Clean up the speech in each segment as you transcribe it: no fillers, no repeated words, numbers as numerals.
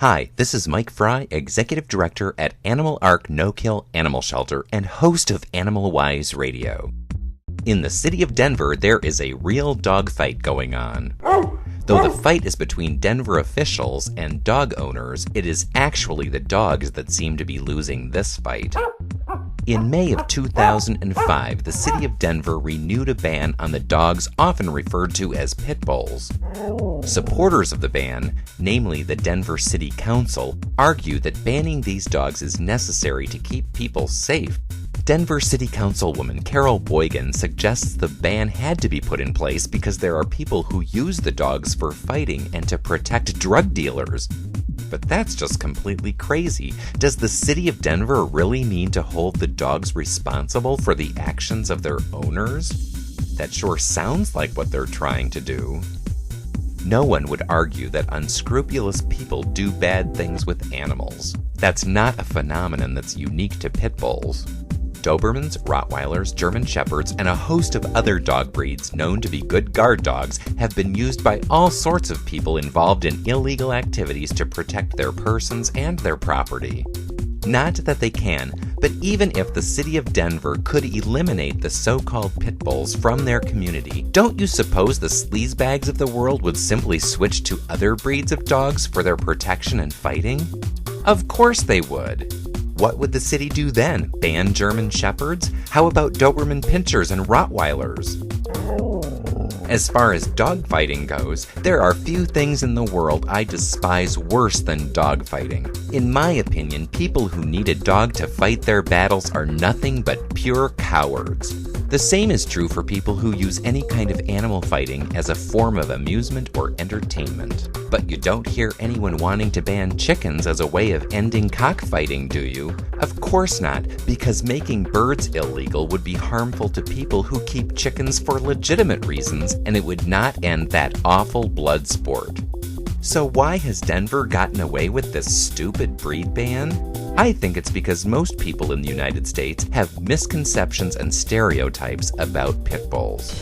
Hi, this is Mike Fry, Executive Director at Animal Ark No-Kill Animal Shelter and host of Animal Wise Radio. In the city of Denver, there is a real dog fight going on. Though the fight is between Denver officials and dog owners, it is actually the dogs that seem to be losing this fight. In May of 2005, the city of Denver renewed a ban on the dogs often referred to as pit bulls. Supporters of the ban, namely the Denver City Council, argue that banning these dogs is necessary to keep people safe. Denver City Councilwoman Carol Boygan suggests the ban had to be put in place because there are people who use the dogs for fighting and to protect drug dealers. But that's just completely crazy. Does the city of Denver really mean to hold the dogs responsible for the actions of their owners? That sure sounds like what they're trying to do. No one would argue that unscrupulous people do bad things with animals. That's not a phenomenon that's unique to pit bulls. Dobermans, Rottweilers, German Shepherds, and a host of other dog breeds known to be good guard dogs have been used by all sorts of people involved in illegal activities to protect their persons and their property. Not that they can, but even if the city of Denver could eliminate the so-called pit bulls from their community, don't you suppose the sleazebags of the world would simply switch to other breeds of dogs for their protection and fighting? Of course they would. What would the city do then? Ban German Shepherds? How about Doberman Pinschers and Rottweilers? As far as dogfighting goes, there are few things in the world I despise worse than dogfighting. In my opinion, people who need a dog to fight their battles are nothing but pure cowards. The same is true for people who use any kind of animal fighting as a form of amusement or entertainment. But you don't hear anyone wanting to ban chickens as a way of ending cockfighting, do you? Of course not, because making birds illegal would be harmful to people who keep chickens for legitimate reasons, and it would not end that awful blood sport. So why has Denver gotten away with this stupid breed ban? I think it's because most people in the United States have misconceptions and stereotypes about pit bulls.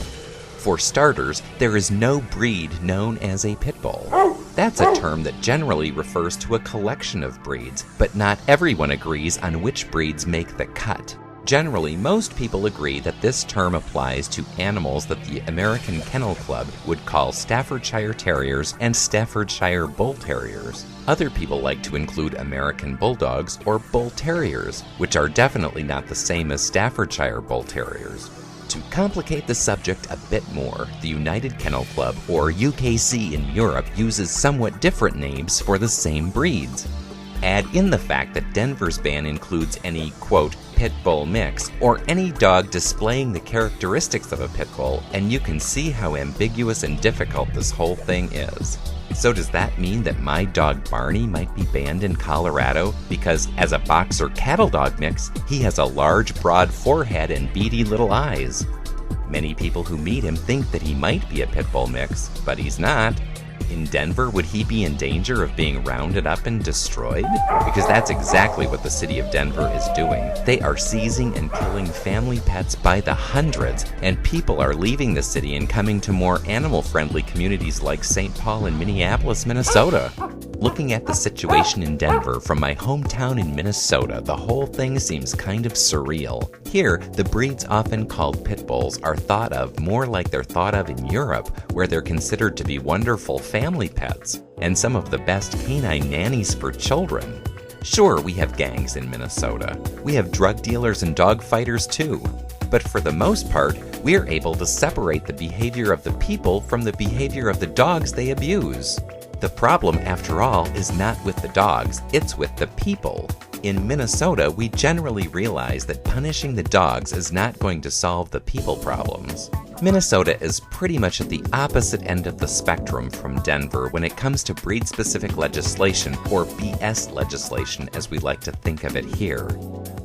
For starters, there is no breed known as a pit bull. That's a term that generally refers to a collection of breeds, but not everyone agrees on which breeds make the cut. Generally, most people agree that this term applies to animals that the American Kennel Club would call Staffordshire Terriers and Staffordshire Bull Terriers. Other people like to include American Bulldogs or Bull Terriers, which are definitely not the same as Staffordshire Bull Terriers. To complicate the subject a bit more, the United Kennel Club, or UKC in Europe, uses somewhat different names for the same breeds. Add in the fact that Denver's ban includes any, quote, pit bull mix, or any dog displaying the characteristics of a pit bull, and you can see how ambiguous and difficult this whole thing is. So does that mean that my dog Barney might be banned in Colorado because, as a boxer cattle dog mix, he has a large, broad forehead and beady little eyes? Many people who meet him think that he might be a pit bull mix, but he's not. In Denver, would he be in danger of being rounded up and destroyed? Because that's exactly what the city of Denver is doing. They are seizing and killing family pets by the hundreds, and people are leaving the city and coming to more animal-friendly communities like St. Paul and Minneapolis, Minnesota. Looking at the situation in Denver from my hometown in Minnesota, the whole thing seems kind of surreal. Here, the breeds often called pit bulls are thought of more like they're thought of in Europe, where they're considered to be wonderful family pets, and some of the best canine nannies for children. Sure, we have gangs in Minnesota. We have drug dealers and dog fighters too. But for the most part, we're able to separate the behavior of the people from the behavior of the dogs they abuse. The problem, after all, is not with the dogs, it's with the people. In Minnesota, we generally realize that punishing the dogs is not going to solve the people problems. Minnesota is pretty much at the opposite end of the spectrum from Denver when it comes to breed-specific legislation, or BS legislation as we like to think of it here.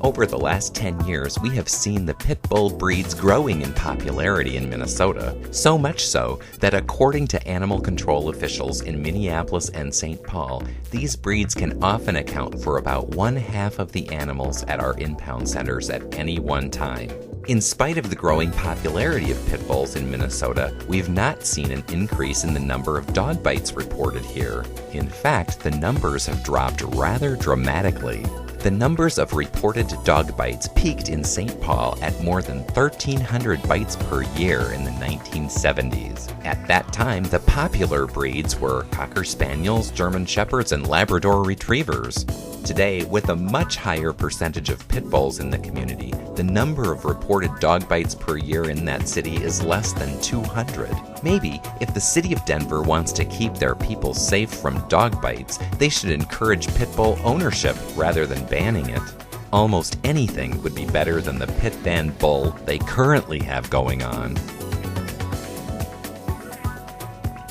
Over the last 10 years, we have seen the pit bull breeds growing in popularity in Minnesota, so much so that according to animal control officials in Minneapolis and St. Paul, these breeds can often account for about 1/2 of the animals at our impound centers at any one time. In spite of the growing popularity of pit bulls in Minnesota, we've not seen an increase in the number of dog bites reported here. In fact, the numbers have dropped rather dramatically. The numbers of reported dog bites peaked in St. Paul at more than 1,300 bites per year in the 1970s. At that time, the popular breeds were Cocker Spaniels, German Shepherds, and Labrador Retrievers. Today, with a much higher percentage of pit bulls in the community, the number of reported dog bites per year in that city is less than 200. Maybe, if the city of Denver wants to keep their people safe from dog bites, they should encourage pit bull ownership rather than banning it. Almost anything would be better than the pit ban bull they currently have going on.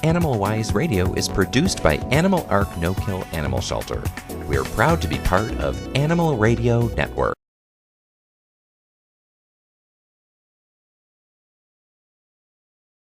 Animal Wise Radio is produced by Animal Ark No-Kill Animal Shelter. We are proud to be part of Animal Radio Network.